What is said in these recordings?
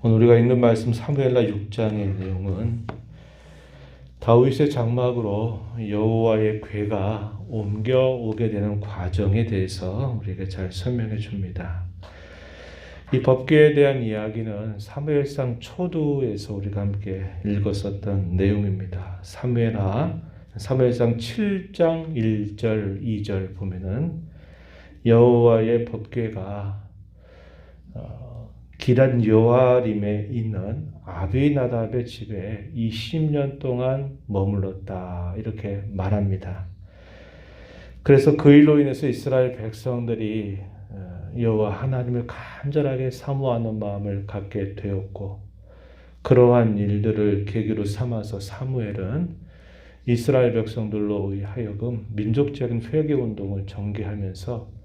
오늘 우리가 읽는 말씀 사무엘하 6장의 내용은 다윗의 장막으로 여호와의 궤가 옮겨오게 되는 과정에 대해서 우리에게 잘 설명해 줍니다. 이 법궤에 대한 이야기는 사무엘상 초두에서 우리가 함께 읽었었던 내용입니다. 사무엘상 7장 1절 2절 보면은 여호와의 법궤가 기럇 여아림에 있는 아비나답의 집에 20년 동안 머물렀다 이렇게 말합니다. 그래서 그 일로 인해서 이스라엘 백성들이 여호와 하나님을 간절하게 사모하는 마음을 갖게 되었고, 그러한 일들을 계기로 삼아서 사무엘은 이스라엘 백성들로 하여금 민족적인 회개 운동을 전개하면서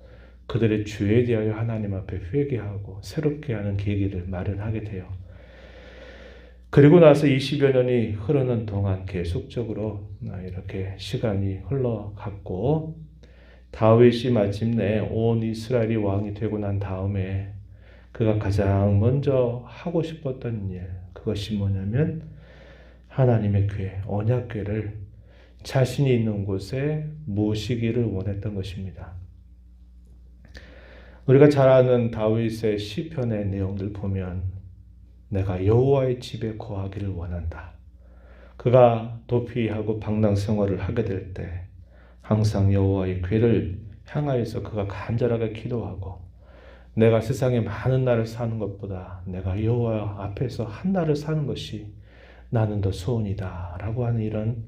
그들의 죄에 대하여 하나님 앞에 회개하고 새롭게 하는 계기를 마련하게 돼요. 그리고 나서 20여 년이 흐르는 동안 계속적으로 이렇게 시간이 흘러갔고, 다윗이 마침내 온 이스라엘이 왕이 되고 난 다음에 그가 가장 먼저 하고 싶었던 일, 그것이 뭐냐면 하나님의 궤, 언약궤를 자신이 있는 곳에 모시기를 원했던 것입니다. 우리가 잘 아는 다윗의 시편의 내용들 보면 내가 여호와의 집에 거하기를 원한다. 그가 도피하고 방랑 생활을 하게 될 때 항상 여호와의 궤를 향하여서 그가 간절하게 기도하고, 내가 세상에 많은 날을 사는 것보다 내가 여호와 앞에서 한 날을 사는 것이 나는 더 소원이다 라고 하는 이런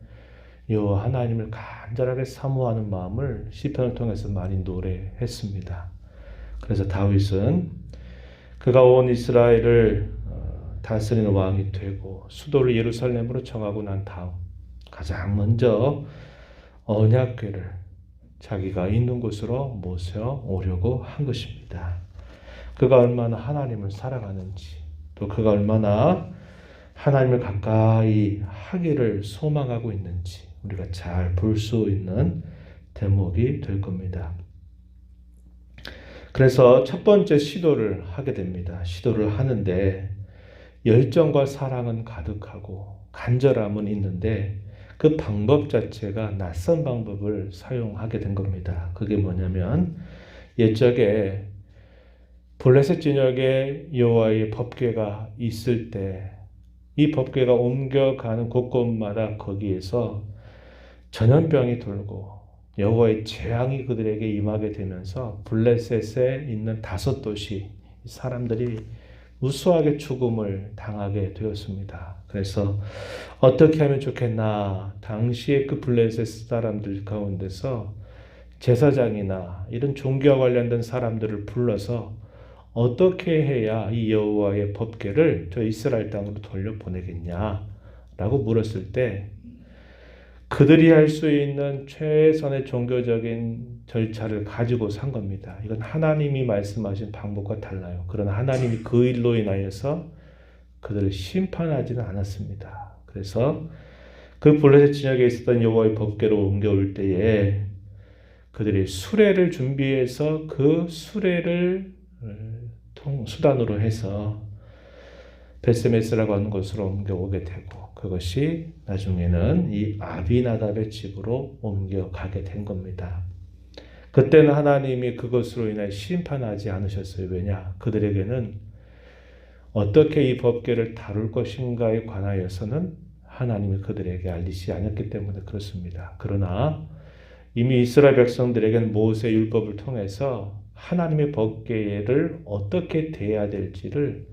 여호와 하나님을 간절하게 사모하는 마음을 시편을 통해서 많이 노래했습니다. 그래서 다윗은 그가 온 이스라엘을 다스리는 왕이 되고 수도를 예루살렘으로 정하고 난 다음 가장 먼저 언약궤를 자기가 있는 곳으로 모셔오려고 한 것입니다. 그가 얼마나 하나님을 사랑하는지, 또 그가 얼마나 하나님을 가까이 하기를 소망하고 있는지 우리가 잘 볼 수 있는 대목이 될 겁니다. 그래서 첫 번째 시도를 하게 됩니다. 시도를 하는데 열정과 사랑은 가득하고 간절함은 있는데 그 방법 자체가 낯선 방법을 사용하게 된 겁니다. 그게 뭐냐면 옛적에 블레셋 진영에 여호와의 법궤가 있을 때 이 법궤가 옮겨가는 곳곳마다 거기에서 전염병이 돌고 여호와의 재앙이 그들에게 임하게 되면서 블레셋에 있는 5도시 사람들이 무수하게 죽음을 당하게 되었습니다. 그래서 어떻게 하면 좋겠나, 당시에 그 블레셋 사람들 가운데서 제사장이나 이런 종교와 관련된 사람들을 불러서 어떻게 해야 이 여호와의 법궤를 저 이스라엘 땅으로 돌려보내겠냐라고 물었을 때 그들이 할 수 있는 최선의 종교적인 절차를 가지고 산 겁니다. 이건 하나님이 말씀하신 방법과 달라요. 그러나 하나님이 그 일로 인하여서 그들을 심판하지는 않았습니다. 그래서 그 블레셋 진영에 있었던 여호와의 법궤로 옮겨올 때에 그들이 수레를 준비해서 그 수레를 수단으로 해서 베스메스라고 하는 곳으로 옮겨오게 되고, 그것이 나중에는 이 아비나답의 집으로 옮겨가게 된 겁니다. 그때는 하나님이 그것으로 인해 심판하지 않으셨어요. 왜냐? 그들에게는 어떻게 이 법궤를 다룰 것인가에 관하여서는 하나님이 그들에게 알리지 않았기 때문에 그렇습니다. 그러나 이미 이스라엘 백성들에게는 모세 율법을 통해서 하나님의 법궤를 어떻게 대해야 될지를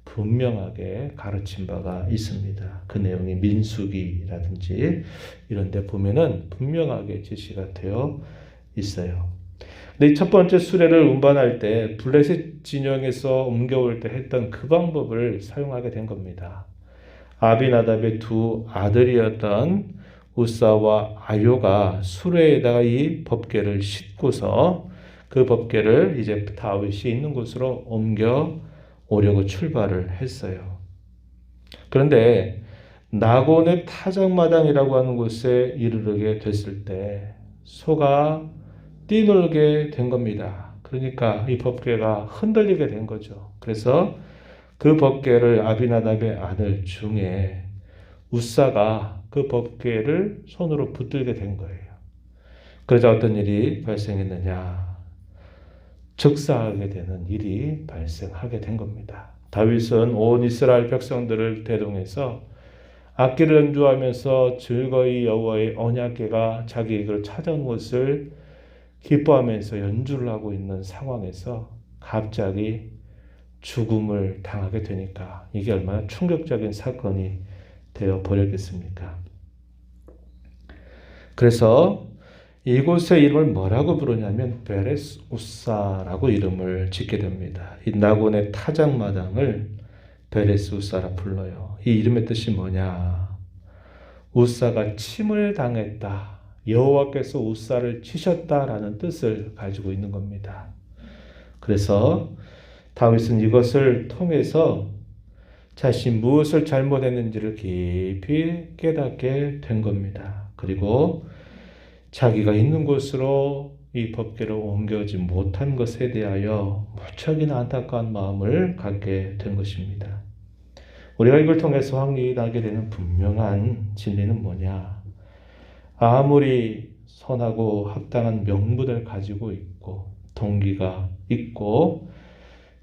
분명하게 가르친 바가 있습니다. 그 내용이 민수기라든지 이런 데 보면은 분명하게 제시가 되어 있어요. 근데 첫 번째 수레를 운반할 때 블레셋 진영에서 옮겨올 때 했던 그 방법을 사용하게 된 겁니다. 아비나답의 두 아들이었던 우사와 아요가 수레에다가 이 법궤를 싣고서 그 법궤를 이제 다윗이 있는 곳으로 옮겨 오려고 출발을 했어요. 그런데 나곤의 타작마당이라고 하는 곳에 이르게 됐을 때 소가 뛰놀게 된 겁니다. 그러니까 이 법궤가 흔들리게 된 거죠. 그래서 그 법궤를 아비나답의 아들 중에 웃사가 그 법궤를 손으로 붙들게 된 거예요. 그러자 어떤 일이 발생했느냐? 즉사하게 되는 일이 발생하게 된 겁니다. 다윗은 온 이스라엘 백성들을 대동해서 악기를 연주하면서 즐거이 여호와의 언약궤가 자기를 찾아온 것을 기뻐하면서 연주를 하고 있는 상황에서 갑자기 죽음을 당하게 되니까 이게 얼마나 충격적인 사건이 되어 버렸겠습니까? 그래서 이곳의 이름을 뭐라고 부르냐면 베레스 우사라고 이름을 짓게 됩니다. 이 나곤의 타작마당을 베레스 우사라 불러요. 이 이름의 뜻이 뭐냐? 우사가 침을 당했다. 여호와께서 우사를 치셨다라는 뜻을 가지고 있는 겁니다. 그래서 다윗은 이것을 통해서 자신이 무엇을 잘못했는지를 깊이 깨닫게 된 겁니다. 그리고 자기가 있는 곳으로 이 법궤를 옮겨오지 못한 것에 대하여 무척이나 안타까운 마음을 갖게 된 것입니다. 우리가 이걸 통해서 확인하게 되는 분명한 진리는 뭐냐? 아무리 선하고 합당한 명분을 가지고 있고 동기가 있고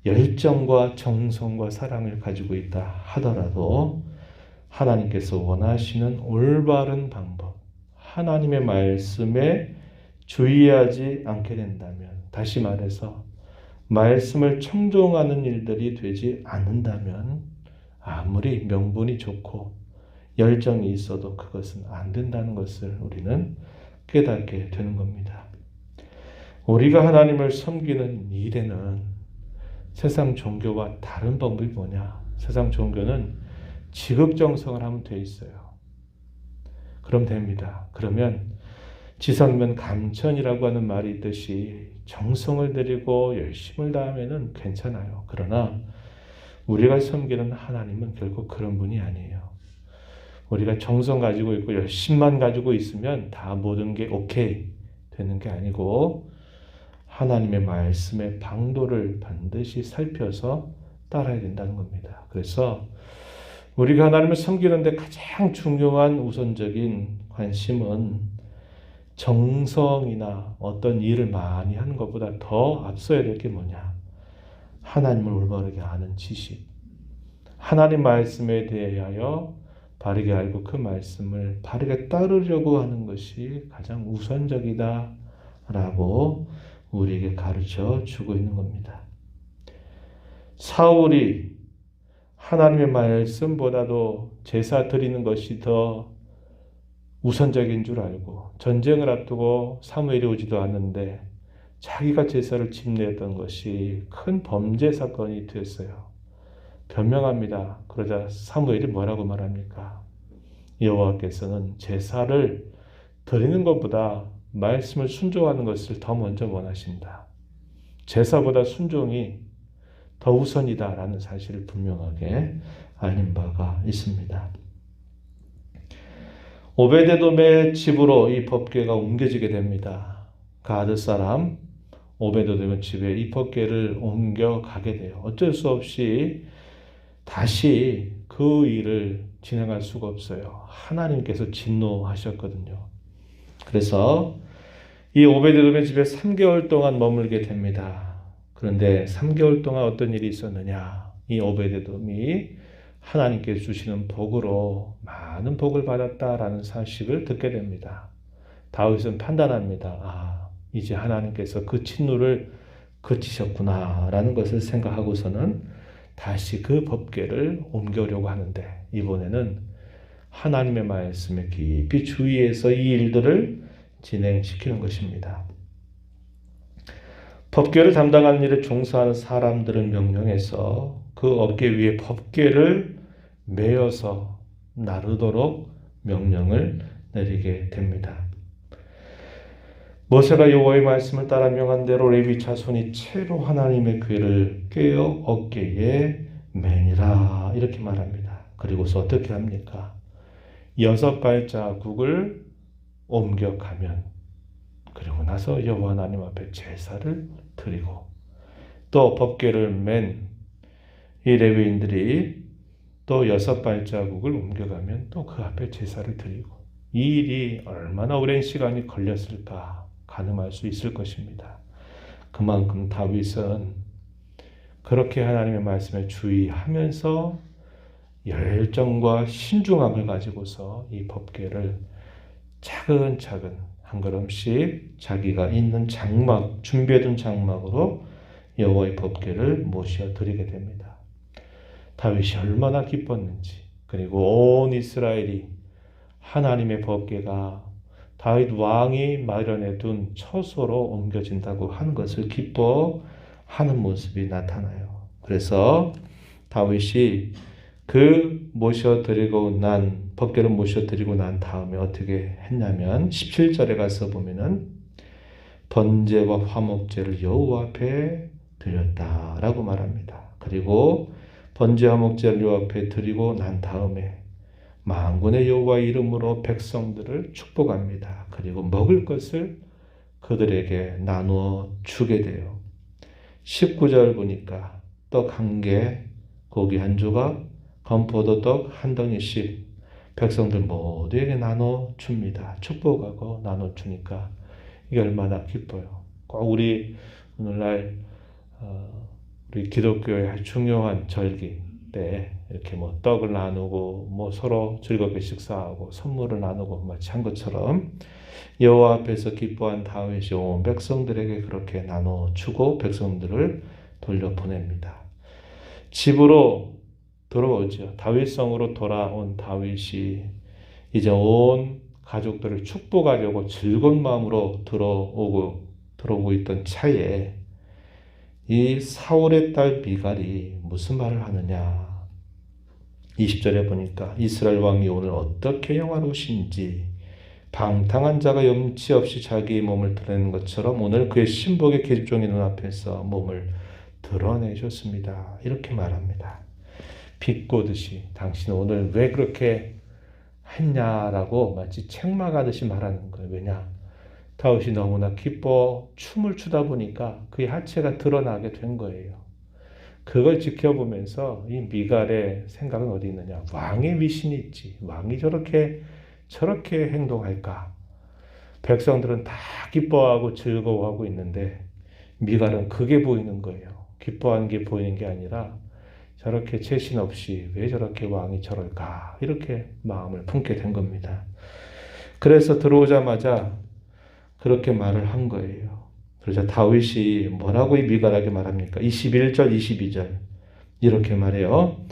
열정과 정성과 사랑을 가지고 있다 하더라도 하나님께서 원하시는 올바른 방법, 하나님의 말씀에 주의하지 않게 된다면, 다시 말해서 말씀을 청종하는 일들이 되지 않는다면 아무리 명분이 좋고 열정이 있어도 그것은 안 된다는 것을 우리는 깨닫게 되는 겁니다. 우리가 하나님을 섬기는 일에는 세상 종교와 다른 방법이 뭐냐? 세상 종교는 지극정성을 하면 돼 있어요. 그럼 됩니다. 그러면 지성면 감천이라고 하는 말이 있듯이 정성을 들이고 열심을 다하면은 괜찮아요. 그러나 우리가 섬기는 하나님은 결국 그런 분이 아니에요. 우리가 정성 가지고 있고 열심만 가지고 있으면 다 모든 게 오케이 되는 게 아니고 하나님의 말씀의 방도를 반드시 살펴서 따라야 된다는 겁니다. 그래서 우리가 하나님을 섬기는데 가장 중요한 우선적인 관심은 정성이나 어떤 일을 많이 하는 것보다 더 앞서야 될 게 뭐냐? 하나님을 올바르게 아는 지식. 하나님 말씀에 대하여 바르게 알고 그 말씀을 바르게 따르려고 하는 것이 가장 우선적이다라고 우리에게 가르쳐 주고 있는 겁니다. 사울이 하나님의 말씀보다도 제사 드리는 것이 더 우선적인 줄 알고 전쟁을 앞두고 사무엘이 오지도 않는데 자기가 제사를 집례했던 것이 큰 범죄 사건이 되었어요. 변명합니다. 그러자 사무엘이 뭐라고 말합니까? 여호와께서는 제사를 드리는 것보다 말씀을 순종하는 것을 더 먼저 원하신다. 제사보다 순종이 더 우선이다라는 사실을 분명하게 알린 바가 있습니다. 오베데돔의 집으로 이 법궤가 옮겨지게 됩니다. 가드 사람 오베데돔의 집에 이 법궤를 옮겨가게 돼요. 어쩔 수 없이 다시 그 일을 진행할 수가 없어요. 하나님께서 진노하셨거든요. 그래서 이 오베데돔의 집에 3개월 동안 머물게 됩니다. 그런데 3개월 동안 어떤 일이 있었느냐? 이 오베데돔이 하나님께 주시는 복으로 많은 복을 받았다라는 사실을 듣게 됩니다. 다윗은 판단합니다. 이제 하나님께서 그 진노를 그치셨구나라는 것을 생각하고서는 다시 그 법궤를 옮겨오려고 하는데 이번에는 하나님의 말씀에 깊이 주의해서 이 일들을 진행시키는 것입니다. 법궤를 담당하는 일에 종사하는 사람들을 명령해서 그 어깨 위에 법궤를 메어서 나르도록 명령을 내리게 됩니다. 모세가 여호와의 말씀을 따라 명한 대로 레위 자손이 채로 하나님의 궤를 꿰어 어깨에 매니라 이렇게 말합니다. 그리고서 어떻게 합니까? 6발자국을 옮겨가면 그리고 나서 여호와 하나님 앞에 제사를 드리고 또 법궤를 맨 이 레위인들이 또 6발자국을 옮겨가면 또 그 앞에 제사를 드리고 이 일이 얼마나 오랜 시간이 걸렸을까 가늠할 수 있을 것입니다. 그만큼 다윗은 그렇게 하나님의 말씀에 주의하면서 열정과 신중함을 가지고서 이 법궤를 차근차근 한 걸음씩 자기가 있는 장막, 준비해둔 장막으로 여호와의 법궤를 모셔 드리게 됩니다. 다윗이 얼마나 기뻤는지, 그리고 온 이스라엘이 하나님의 법궤가 다윗 왕이 마련해 둔 처소로 옮겨진다고 하는 것을 기뻐하는 모습이 나타나요. 그래서 다윗이 그 법궤를 모셔드리고 난 다음에 어떻게 했냐면 17절에 가서 보면은 번제와 화목제를 여호와 앞에 드렸다라고 말합니다. 그리고 번제 화목제를 여호와 앞에 드리고 난 다음에 만군의 여호와 이름으로 백성들을 축복합니다. 그리고 먹을 것을 그들에게 나누어 주게 돼요. 19절 보니까 떡 한 개, 고기 한 조각, 건포도떡 한 덩이씩 백성들 모두에게 나눠 줍니다. 축복하고 나눠 주니까 이게 얼마나 기뻐요. 꼭 우리 오늘날 우리 기독교의 중요한 절기 때 이렇게 뭐 떡을 나누고 뭐 서로 즐겁게 식사하고 선물을 나누고 마치 한 것처럼 여호와 앞에서 기뻐한 다윗이 온 백성들에게 그렇게 나눠 주고 백성들을 돌려보냅니다. 집으로 돌아오죠. 다윗성으로 돌아온 다윗이 이제 온 가족들을 축복하려고 즐거운 마음으로 들어오고 있던 차에 이 사울의 딸 미갈이 무슨 말을 하느냐. 20절에 보니까 이스라엘 왕이 오늘 어떻게 영화로우신지 방탕한 자가 염치 없이 자기의 몸을 드러내는 것처럼 오늘 그의 신복의 계집종의 눈앞에서 몸을 드러내셨습니다. 이렇게 말합니다. 비꼬듯이 당신은 오늘 왜 그렇게 했냐라고 마치 책망하듯이 말하는 거예요. 왜냐? 다윗이 너무나 기뻐 춤을 추다 보니까 그의 하체가 드러나게 된 거예요. 그걸 지켜보면서 이 미갈의 생각은 어디 있느냐? 왕의 미신이 있지. 왕이 저렇게 행동할까? 백성들은 다 기뻐하고 즐거워하고 있는데 미갈은 그게 보이는 거예요. 기뻐하는 게 보이는 게 아니라 저렇게 채신 없이 왜 저렇게 왕이 저럴까? 이렇게 마음을 품게 된 겁니다. 그래서 들어오자마자 그렇게 말을 한 거예요. 그러자 다윗이 뭐라고 이 미갈에게 말합니까? 21절, 22절 이렇게 말해요.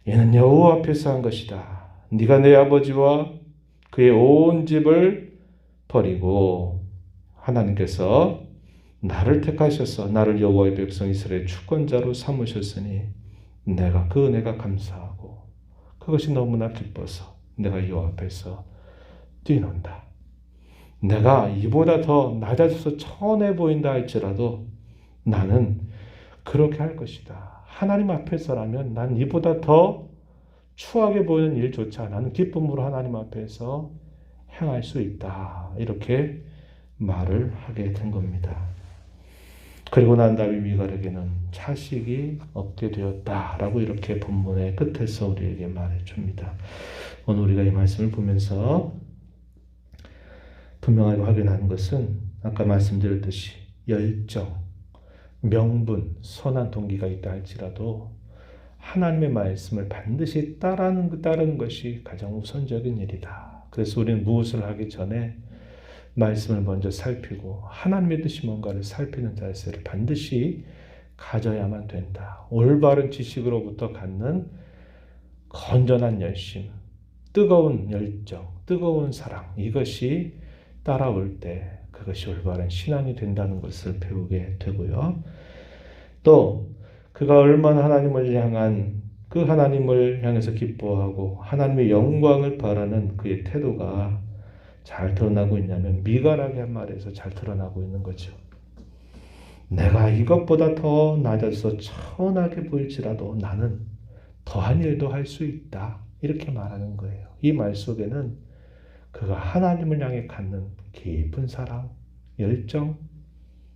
이는 여호와 앞에서 한 것이다. 네가 내 아버지와 그의 온 집을 버리고 하나님께서 나를 택하셔서 나를 여호와의 백성 이스라엘의 주권자로 삼으셨으니 내가 그 은혜가 감사하고 그것이 너무나 기뻐서 내가 여호와 앞에서 뛰논다. 내가 이보다 더 낮아져서 천해 보인다 할지라도 나는 그렇게 할 것이다. 하나님 앞에서라면 난 이보다 더 추하게 보이는 일조차 나는 기쁨으로 하나님 앞에서 행할 수 있다. 이렇게 말을 하게 된 겁니다. 그리고 난 다음에 미갈에게는 자식이 없게 되었다라고 이렇게 본문의 끝에서 우리에게 말해줍니다. 오늘 우리가 이 말씀을 보면서 분명하게 확인하는 것은 아까 말씀드렸듯이 열정, 명분, 선한 동기가 있다 할지라도 하나님의 말씀을 반드시 따르는 것이 가장 우선적인 일이다. 그래서 우리는 무엇을 하기 전에 말씀을 먼저 살피고 하나님의 뜻이 뭔가를 살피는 자세를 반드시 가져야만 된다. 올바른 지식으로부터 갖는 건전한 열심, 뜨거운 열정, 뜨거운 사랑 이것이 따라올 때 그것이 올바른 신앙이 된다는 것을 배우게 되고요. 또 그가 얼마나 하나님을 향해서 기뻐하고 하나님의 영광을 바라는 그의 태도가 잘 드러나고 있냐면 미갈하게 한 말에서 잘 드러나고 있는 거죠. 내가 이것보다 더 낮아서 천하게 보일지라도 나는 더한 일도 할 수 있다. 이렇게 말하는 거예요. 이 말 속에는 그가 하나님을 향해 갖는 깊은 사랑, 열정,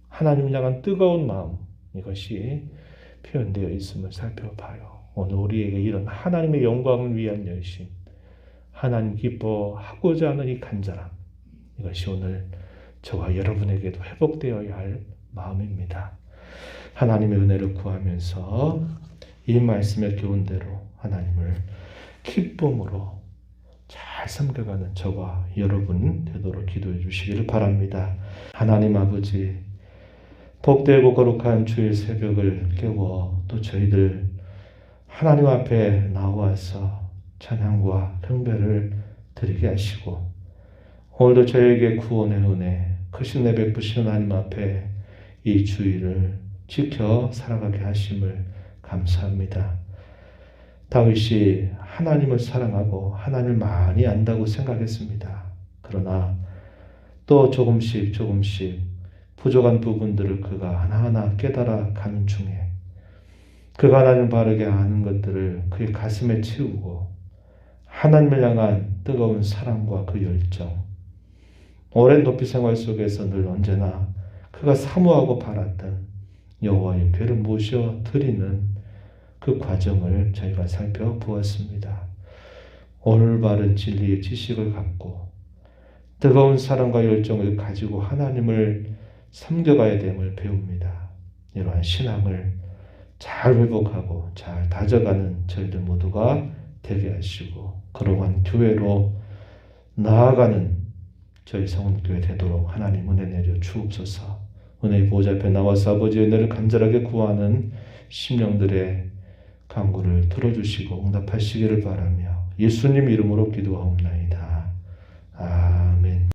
하나님을 향한 뜨거운 마음 이것이 표현되어 있음을 살펴봐요. 오늘 우리에게 이런 하나님의 영광을 위한 열심, 하나님 기뻐하고자 하는 이 간절함, 이것이 오늘 저와 여러분에게도 회복되어야 할 마음입니다. 하나님의 은혜를 구하면서 이 말씀의 교훈대로 하나님을 기쁨으로 잘 섬겨가는 저와 여러분 되도록 기도해 주시기를 바랍니다. 하나님 아버지, 복되고 거룩한 주일 새벽을 깨워 또 저희들 하나님 앞에 나와서 찬양과 경배를 드리게 하시고, 오늘도 저에게 구원의 은혜, 크신 내 베푸신 하나님 앞에 이 주일을 지켜 살아가게 하심을 감사합니다. 다윗이 하나님을 사랑하고 하나님을 많이 안다고 생각했습니다. 그러나 또 조금씩 부족한 부분들을 그가 하나하나 깨달아 가는 중에 그가 하나님을 바르게 아는 것들을 그의 가슴에 채우고 하나님을 향한 뜨거운 사랑과 그 열정, 오랜 도피 생활 속에서 늘 언제나 그가 사모하고 바랐던 여호와의 궤를 모셔 드리는 그 과정을 저희가 살펴보았습니다. 올바른 진리의 지식을 갖고 뜨거운 사랑과 열정을 가지고 하나님을 섬겨가야 됨을 배웁니다. 이러한 신앙을 잘 회복하고 잘 다져가는 저희들 모두가 되게 하시고, 그러한 교회로 나아가는 저희 성원교회 되도록 하나님 은혜 내려 주옵소서. 은혜의 보좌 앞에 나와서 아버지의 은혜를 간절하게 구하는 심령들의 간구를 들어주시고 응답하시기를 바라며 예수님 이름으로 기도하옵나이다. 아멘.